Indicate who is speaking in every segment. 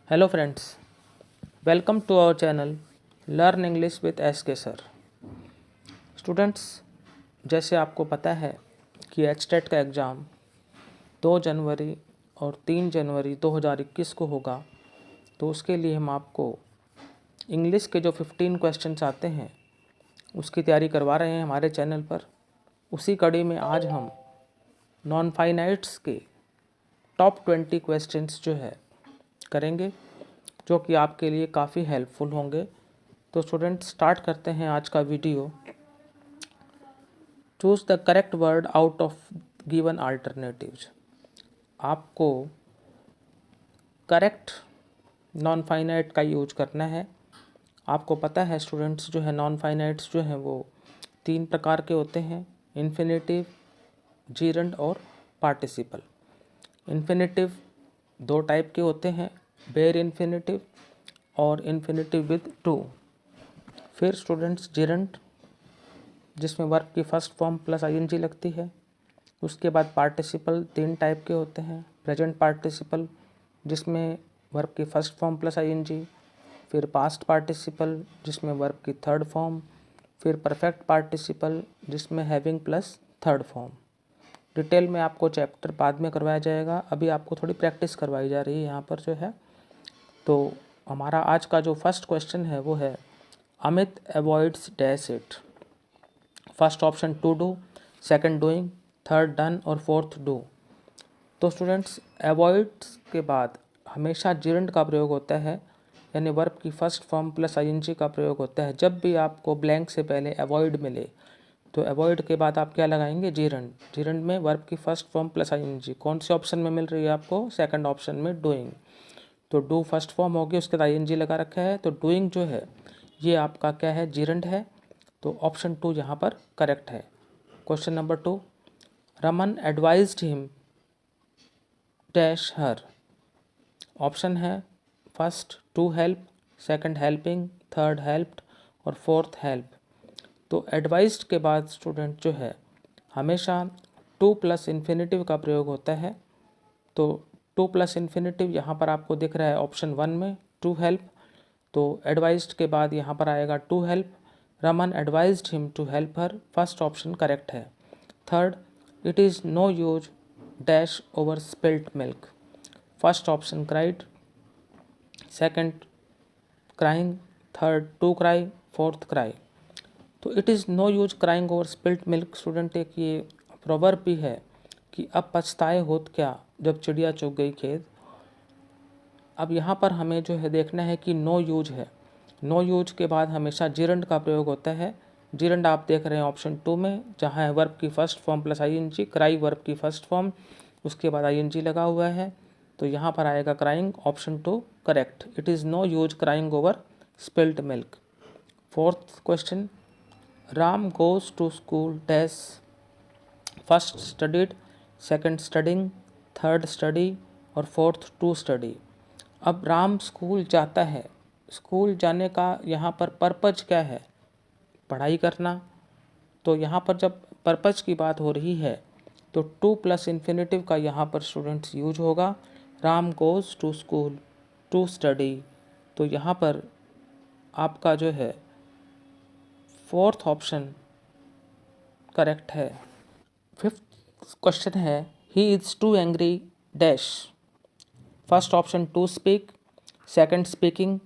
Speaker 1: Hello friends, welcome to our channel learn English with S K sir. Students, जैसे आपको पता है कि एचटेट का एग्ज़ाम 2 जनवरी और 3 जनवरी 2021 को होगा, तो उसके लिए हम आपको इंग्लिश के जो 15 क्वेश्चंस आते हैं उसकी तैयारी करवा रहे हैं हमारे चैनल पर। उसी कड़ी में आज हम नॉन फाइनाइट्स के टॉप 20 क्वेश्चंस जो है करेंगे, जो कि आपके लिए काफ़ी हेल्पफुल होंगे। तो स्टूडेंट, स्टार्ट करते हैं आज का video. Choose the correct word out of given alternatives. आपको करेक्ट नॉन फाइनाइट का यूज करना है। आपको पता है स्टूडेंट्स, जो है नॉन फाइनाइट्स जो हैं वो 3 प्रकार के होते हैं: इन्फिनेटिव, जीरंड और पार्टिसिपल। इन्फिनेटिव 2 टाइप के होते हैं, बेयर इन्फिनेटिव और इन्फिनेटिव विद टू। फिर स्टूडेंट्स, जीरंड जिसमें वर्ब की फर्स्ट फॉर्म प्लस आईएनजी लगती है। उसके बाद पार्टिसिपल 3 टाइप के होते हैं, प्रेजेंट पार्टिसिपल जिसमें वर्ब की फर्स्ट फॉर्म प्लस आईएनजी, फिर पास्ट पार्टिसिपल जिसमें वर्ब की थर्ड फॉर्म, फिर परफेक्ट पार्टिसिपल जिसमें having plus third form. Detail में आपको चैप्टर बाद में करवाया जाएगा, अभी आपको थोड़ी प्रैक्टिस करवाई जा रही है यहाँ पर जो है। तो हमारा आज का जो फर्स्ट क्वेश्चन है वो है, Amit avoids dash it. First option to do, second doing, third done और फोर्थ डू। तो स्टूडेंट्स, अवॉइड्स के बाद हमेशा जिरंड का प्रयोग होता है, यानी वर्ब की फर्स्ट फॉर्म प्लस आईएनजी का प्रयोग होता है। जब भी आपको ब्लैंक से पहले अवॉइड मिले तो अवॉइड के बाद आप क्या लगाएंगे? जीरंड। जीरंड में वर्ब की फर्स्ट फॉर्म प्लस आईएनजी कौन से ऑप्शन में मिल रही है आपको? सेकंड ऑप्शन में, डूइंग। तो डू फर्स्ट फॉर्म होगी, उसके बाद आईएनजी लगा रखा है, तो डूइंग जो है ये आपका क्या है? जीरंड है। तो ऑप्शन 2 यहाँ पर करेक्ट है। Question number 2, Raman advised him dash her. Option है first to help, second helping, third helped और फोर्थ हेल्प। तो एडवाइज्ड के बाद स्टूडेंट जो है हमेशा टू प्लस इन्फिनेटिव का प्रयोग होता है। तो टू प्लस इन्फिनेटिव यहाँ पर आपको दिख रहा है ऑप्शन 1 में, टू हेल्प। तो एडवाइज्ड के बाद यहाँ पर आएगा to help. Raman advised him to help her, first option correct है। Third, it is no use dash over spilt milk. First option cried, second crying, third to cry, fourth cry. तो it is no use crying over spilt milk student एक ये proverb भी है कि अब पछताए होत क्या जब चिड़िया चुग गई खेत। अब यहाँ पर हमें जो है देखना है कि नो यूज है। नो यूज के बाद हमेशा जीरंड का प्रयोग होता है। जीरंड आप देख रहे हैं ऑप्शन 2 में, जहाँ है वर्ब की first form plus ING, cry verb की फर्स्ट फॉर्म, उसके बाद आईएनजी लगा हुआ है। तो यहाँ पर आएगा crying, option 2 correct. It is no use crying over spilt milk. Fourth question, Ram goes to school dash. First studied, second studying, third study और फोर्थ टू स्टडी। अब राम स्कूल जाता है, स्कूल जाने का यहाँ पर पर्पज क्या है? पढ़ाई करना। तो यहाँ पर जब पर्पज की बात हो रही है तो टू प्लस इन्फिनेटिव का यहाँ पर स्टूडेंट्स यूज होगा। Ram goes to school to study. तो यहाँ पर आपका जो है फोर्थ ऑप्शन करेक्ट है। फिफ्थ क्वेश्चन है, he is too angry dash. First option to speak, second speaking,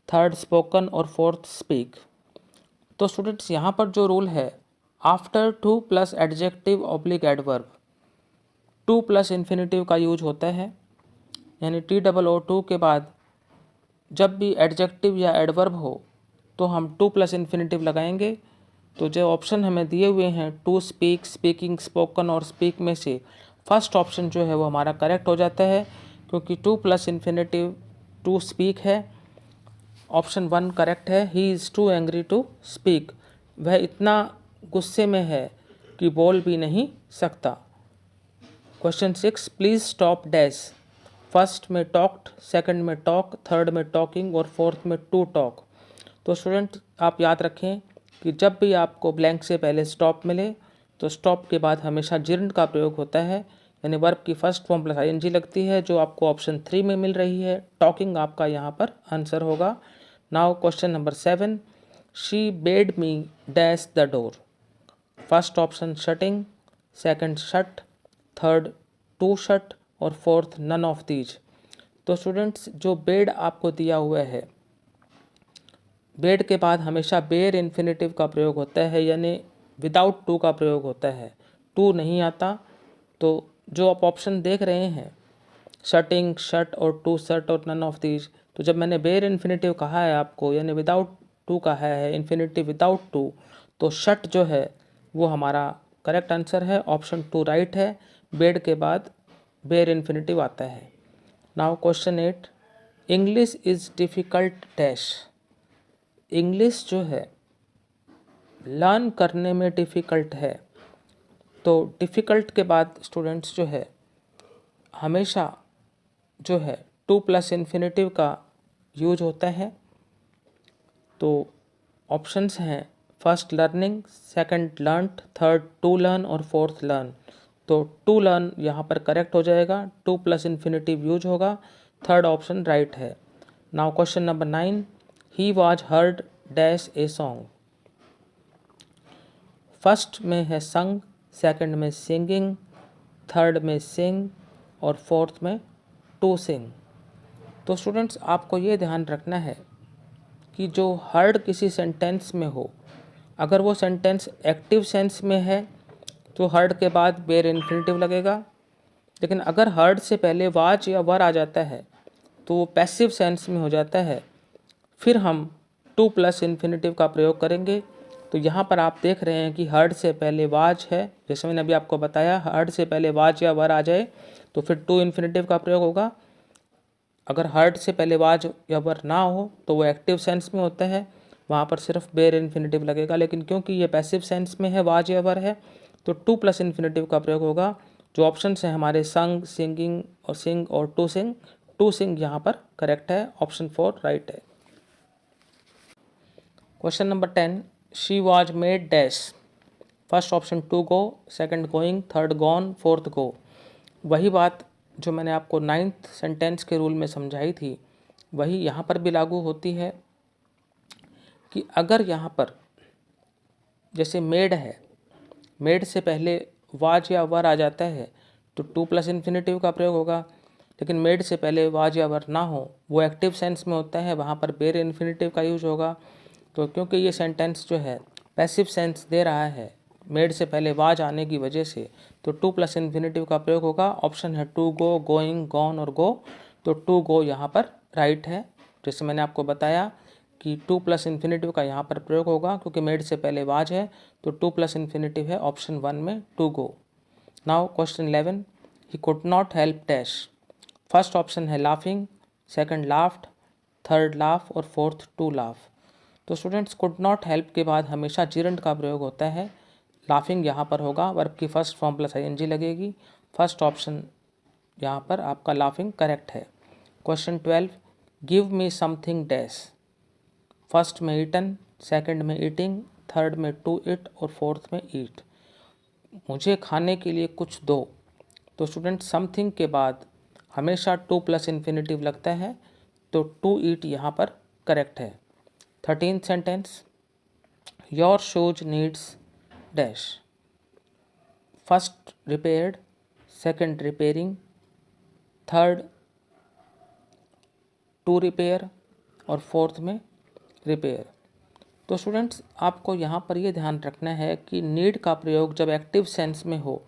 Speaker 1: third spoken और फोर्थ स्पीक। तो स्टूडेंट्स यहाँ पर जो रूल है, after too plus adjective oblique adverb, to plus infinitive का use होता है। यानी TOO के बाद जब भी एडजेक्टिव या एडवर्ब हो तो हम टू प्लस इन्फिनेटिव लगाएंगे। तो जो ऑप्शन हमें दिए हुए हैं, टू स्पीक, स्पीकिंग, स्पोकन और स्पीक में से फर्स्ट ऑप्शन जो है वो हमारा करेक्ट हो जाता है, क्योंकि to plus infinitive to speak है। ऑप्शन 1 करेक्ट है। He is too angry to speak, वह इतना गुस्से में है कि बोल भी नहीं सकता। Question 6, please stop dash. First में टॉक्ड, सेकंड में टॉक, थर्ड में टॉकिंग और फोर्थ में टू टॉक। तो स्टूडेंट आप याद रखें कि जब भी आपको ब्लैंक से पहले स्टॉप मिले तो स्टॉप के बाद हमेशा जिरंड का प्रयोग होता है, यानी वर्ब की फर्स्ट फॉर्म प्लस आईएनजी लगती है, जो आपको ऑप्शन 3 में मिल रही है। टॉकिंग आपका यहाँ पर आंसर होगा। Now question number 7, she bade me dash the door. First option shutting, second shut, third to shut और फोर्थ नन ऑफ दीज। तो स्टूडेंट्स, जो बेड आपको दिया हुआ है, बेड के बाद हमेशा बेयर इन्फिनेटिव का प्रयोग होता है, यानी विदाउट टू का प्रयोग होता है, टू नहीं आता। तो जो आप ऑप्शन देख रहे हैं, शटिंग, शट और टू शट और नन ऑफ दीज, तो जब मैंने बेयर इन्फिनेटिव कहा है आपको, यानी विदाउट टू कहा है, इन्फिनेटिव विदाउट टू, तो शट जो है वो हमारा करेक्ट आंसर है। ऑप्शन 2 राइट है। बेड के बाद बेयर इन्फिनेटिव आता है। Now question 8, English is difficult dash. English जो है लर्न करने में डिफ़िकल्ट है। तो डिफ़िकल्ट के बाद स्टूडेंट्स जो है हमेशा जो है टू प्लस इन्फिनेटिव का यूज होता है। तो ऑप्शंस हैं first learning, second learned, third to learn और फोर्थ लर्न। तो टू लर्न यहाँ पर करेक्ट हो जाएगा, टू प्लस इन्फिनेटिव यूज होगा, थर्ड ऑप्शन राइट है। Now question number 9, he was heard dash a song. First में है संग, सेकंड में सिंगिंग, थर्ड में सिंग और फोर्थ में टू सिंग। तो स्टूडेंट्स, आपको ये ध्यान रखना है कि जो हर्ड किसी सेंटेंस में हो, अगर वो सेंटेंस एक्टिव सेंस में है तो हर्ड के बाद बेयर इन्फिनेटिव लगेगा। लेकिन अगर हर्ड से पहले वाज या वर आ जाता है तो वो पैसिव सेंस में हो जाता है। फिर हम टू प्लस इन्फिनेटिव का प्रयोग करेंगे। तो यहाँ पर आप देख रहे हैं कि हर्ड से पहले वाज है, जैसे मैंने अभी आपको बताया, हर्ड से पहले वाज या वर आ जाए तो फिर टू इन्फिनेटिव का प्रयोग होगा। अगर हर्ड से पहले वाज या वर ना हो तो वो एक्टिव सेंस में होता है, वहाँ पर सिर्फ बेयर इन्फिनेटिव लगेगा। लेकिन क्योंकि ये पैसिव सेंस में है, वाज या वर है, तो टू प्लस इन्फिनेटिव का प्रयोग होगा। जो ऑप्शंस हैं हमारे संग, सिंगिंग और सिंग और टू सिंग यहाँ पर करेक्ट है। ऑप्शन 4 राइट है। Question number 10, she was made dash. First option to go, second going, third gone, fourth go. वही बात जो मैंने आपको 9th सेंटेंस के रूल में समझाई थी, वही यहाँ पर भी लागू होती है कि अगर यहाँ पर जैसे मेड है, मेड से पहले वाज या वर आ जाता है तो टू प्लस इन्फिनेटिव का प्रयोग होगा। लेकिन मेड से पहले वाज या वर ना हो, वो एक्टिव सेंस में होता है, वहाँ पर बेयर इन्फिनेटिव का यूज होगा। तो क्योंकि ये सेंटेंस जो है पैसिव सेंस दे रहा है मेड से पहले वाज आने की वजह से, तो टू प्लस इन्फिनेटिव का प्रयोग होगा। ऑप्शन है टू गो, गोइंग, गॉन और गो। तो टू गो यहाँ पर राइट है। जैसे मैंने आपको बताया कि टू प्लस इन्फिनेटिव का यहाँ पर प्रयोग होगा, क्योंकि मेड से पहले वाज है, तो टू प्लस इन्फिनेटिव है ऑप्शन 1 में to go. Now question 11, he could not help dash. First option है laughing, second laughed, third laugh और फोर्थ टू लाफ। तो स्टूडेंट्स, कुड नॉट हेल्प के बाद हमेशा जीरंड का प्रयोग होता है। लाफिंग यहाँ पर होगा, वर्ब की फर्स्ट फॉर्म प्लस आईएनजी लगेगी। फर्स्ट ऑप्शन यहाँ पर आपका लाफिंग करेक्ट है। Question 12, give me something dash. First में ईटन, सेकंड में ईटिंग, थर्ड में टू इट और फोर्थ में ईट। मुझे खाने के लिए कुछ दो। तो स्टूडेंट, समथिंग के बाद हमेशा टू प्लस इन्फिनेटिव लगता है, तो टू ईट यहाँ पर करेक्ट है। 13th sentence, your shoes needs dash. First repaired, second repairing, third to repair और फोर्थ में रिपेयर। तो स्टूडेंट्स, आपको यहाँ पर ये ध्यान रखना है कि नीड का प्रयोग जब एक्टिव सेंस में हो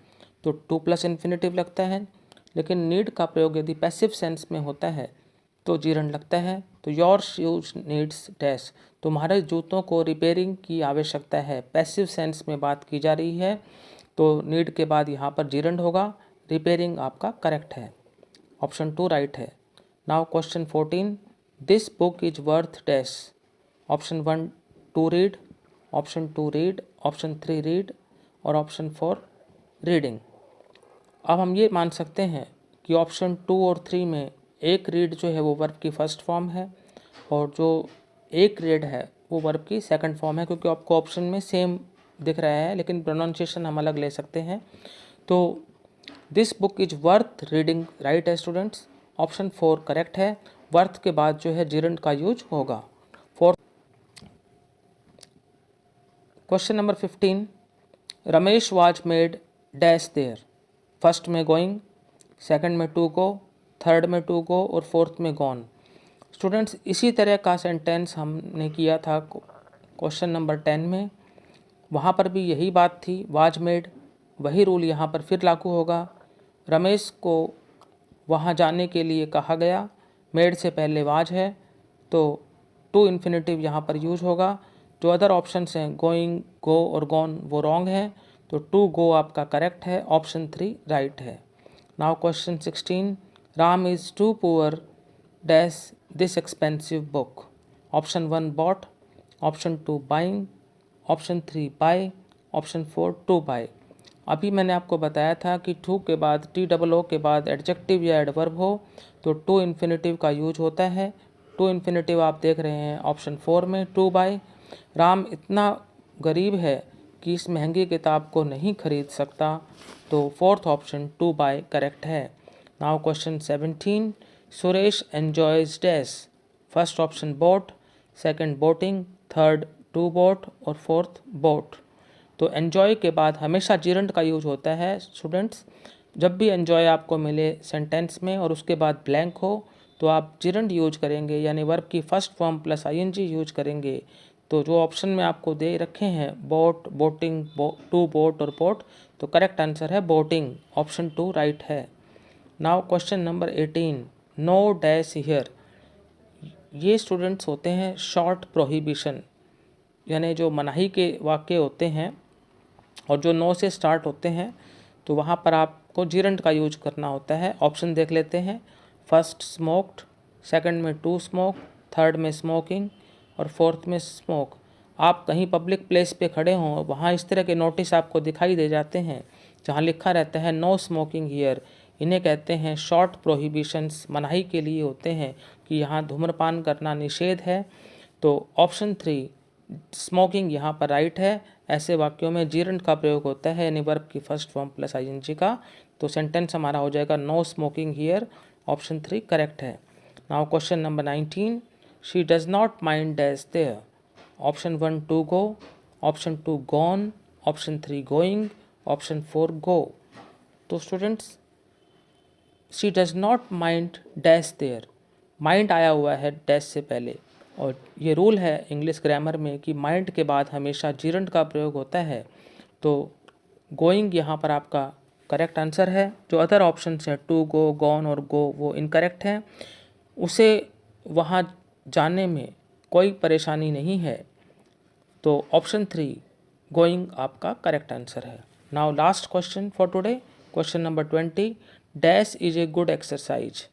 Speaker 1: तो टू प्लस इन्फिनेटिव लगता है, लेकिन नीड का प्रयोग यदि पैसिव सेंस में होता है तो जीरंड लगता है। तो योर शूज नीड्स डैश, तुम्हारे जूतों को रिपेयरिंग की आवश्यकता है। पैसिव सेंस में बात की जा रही है, तो नीड के बाद यहाँ पर जीरंड होगा। रिपेयरिंग आपका करेक्ट है। ऑप्शन 2 राइट है। Now question 14, this book is worth dash. Option 1 to read, option 2 read, option 3 read और ऑप्शन 4 रीडिंग। अब हम ये मान सकते हैं कि ऑप्शन 2 और 3 में एक रीड जो है वो वर्ब की फर्स्ट फॉर्म है, और जो एक रीड है वो वर्ब की सेकंड फॉर्म है, क्योंकि आपको ऑप्शन में सेम दिख रहा है, लेकिन प्रोनाउंसिएशन हम अलग ले सकते हैं। तो this book is worth reading, right है स्टूडेंट्स। ऑप्शन 4 करेक्ट है, वर्थ के बाद जो है जिरंट का यूज होगा। Fourth question number 15, Ramesh was made dash there. First में गोइंग, सेकंड में टू गो, थर्ड में टू गो और फोर्थ में गॉन। स्टूडेंट्स इसी तरह का सेंटेंस हमने किया था क्वेश्चन नंबर 10 में, वहाँ पर भी यही बात थी, वाज मेड, वही रूल यहाँ पर फिर लागू होगा। रमेश को वहाँ जाने के लिए कहा गया, मेड से पहले वाज है तो टू इन्फिनेटिव यहाँ पर यूज होगा। जो अदर ऑप्शंस हैं गोइंग, गो और गॉन वो रॉन्ग है, तो टू गो आपका करेक्ट है, ऑप्शन 3 राइट है। Now question 16, Ram is too poor dash this expensive book. Option 1 bought, option 2 buying, option 3 buy, option 4 to buy. अभी मैंने आपको बताया था कि टू के बाद TOO के बाद एडजेक्टिव या एडवर्ब हो तो टू इन्फिनेटिव का यूज होता है। टू इन्फिनेटिव आप देख रहे हैं ऑप्शन 4 में, टू बाय। राम इतना गरीब है कि इस महंगी किताब को नहीं खरीद सकता, तो fourth option to buy correct है। Now question 17, Suresh enjoys dash. First option boat, second boating, third to boat और फोर्थ बोट। तो एन्जॉय के बाद हमेशा जिरंट का यूज होता है स्टूडेंट्स। जब भी एन्जॉय आपको मिले सेंटेंस में और उसके बाद ब्लैंक हो तो आप जिरंट यूज करेंगे, यानी वर्ब की first form plus ING use करेंगे। तो जो ऑप्शन में आपको दे रखे हैं बोट, बोटिंग, टू बोट और बोट, तो करेक्ट आंसर है बोटिंग, ऑप्शन 2 राइट है। Now question number 18, no dash here. ये स्टूडेंट्स होते हैं शॉर्ट प्रोहिबिशन, यानी जो मनाही के वाक्य होते हैं और जो नो से स्टार्ट होते हैं तो वहाँ पर आपको जिरंट का यूज करना होता है। ऑप्शन देख लेते हैं, फर्स्ट स्मोक्ड, सेकंड में टू स्मोक, थर्ड में स्मोकिंग और फोर्थ में स्मोक। आप कहीं पब्लिक प्लेस पे खड़े हों, वहाँ इस तरह के नोटिस आपको दिखाई दे जाते हैं जहाँ लिखा रहता है नो स्मोकिंग हियर। इन्हें कहते हैं शॉर्ट प्रोहिबिशंस, मनाही के लिए होते हैं कि यहाँ धूम्रपान करना निषेध है। तो ऑप्शन 3 स्मोकिंग यहाँ पर राइट है। ऐसे वाक्यों में जिरंट का प्रयोग होता है, यानी वर्ब की फर्स्ट फॉर्म प्लस ING का। तो सेंटेंस हमारा हो जाएगा no smoking here, option 3 correct है। Now question number 19, she does not mind dash there. Option 1 to go, option 2 gone, option 3 going, option 4 go. तो students she does not mind dash there, mind आया हुआ है dash से पहले, और ये rule है इंग्लिश ग्रामर में कि माइंड के बाद हमेशा जिरंट का प्रयोग होता है। तो गोइंग यहाँ पर आपका करेक्ट आंसर है। जो अदर ऑप्शन हैं टू गो, गॉन और गो वो इनकरेक्ट हैं। उसे वहाँ जाने में कोई परेशानी नहीं है, तो ऑप्शन 3 गोइंग आपका करेक्ट आंसर है। Now last question for today, question number 20, dash is a good exercise.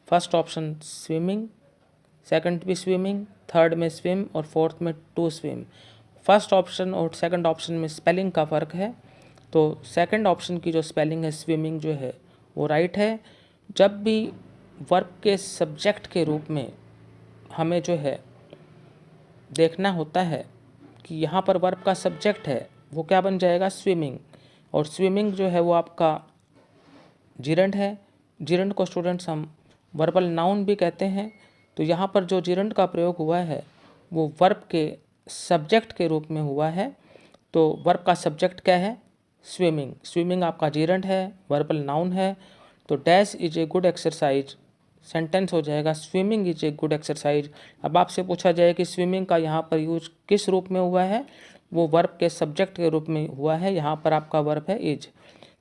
Speaker 1: First option swimming, second भी स्विमिंग, थर्ड में स्विम और फोर्थ में टू स्विम। फर्स्ट ऑप्शन और सेकंड ऑप्शन में स्पेलिंग का फ़र्क है, तो सेकंड ऑप्शन की जो स्पेलिंग है स्विमिंग जो है वो राइट है। जब भी वर्ब के सब्जेक्ट के रूप में हमें जो है देखना होता है कि यहाँ पर वर्ब का सब्जेक्ट है वो क्या बन जाएगा, स्विमिंग, और स्विमिंग जो है वो आपका जिरंट है। जिरंट को स्टूडेंट्स हम वर्बल नाउन भी कहते हैं। तो यहाँ पर जो जिरंट का प्रयोग हुआ है वो वर्ब के सब्जेक्ट के रूप में हुआ है। तो वर्ब का सब्जेक्ट क्या है, स्विमिंग। स्विमिंग आपका जिरंट है, वर्बल नाउन है। तो dash is a good exercise sentence हो जाएगा swimming is a good exercise. अब आपसे पूछा जाए कि स्विमिंग का यहाँ पर यूज किस रूप में हुआ है, वो वर्ब के सब्जेक्ट के रूप में हुआ है। यहाँ पर आपका वर्ब है इज।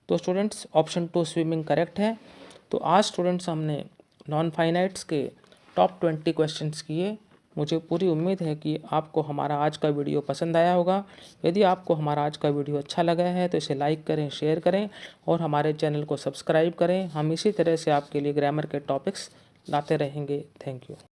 Speaker 1: तो स्टूडेंट्स ऑप्शन 2 स्विमिंग करेक्ट है। तो आज स्टूडेंट्स हमने नॉन फाइनाइट्स के टॉप 20 क्वेश्चंस किए। मुझे पूरी उम्मीद है कि आपको हमारा आज का वीडियो पसंद आया होगा। यदि आपको हमारा आज का वीडियो अच्छा लगा है तो इसे लाइक करें, शेयर करें और हमारे चैनल को सब्सक्राइब करें। हम इसी तरह से आपके लिए ग्रामर के टॉपिक्स लाते रहेंगे। Thank you.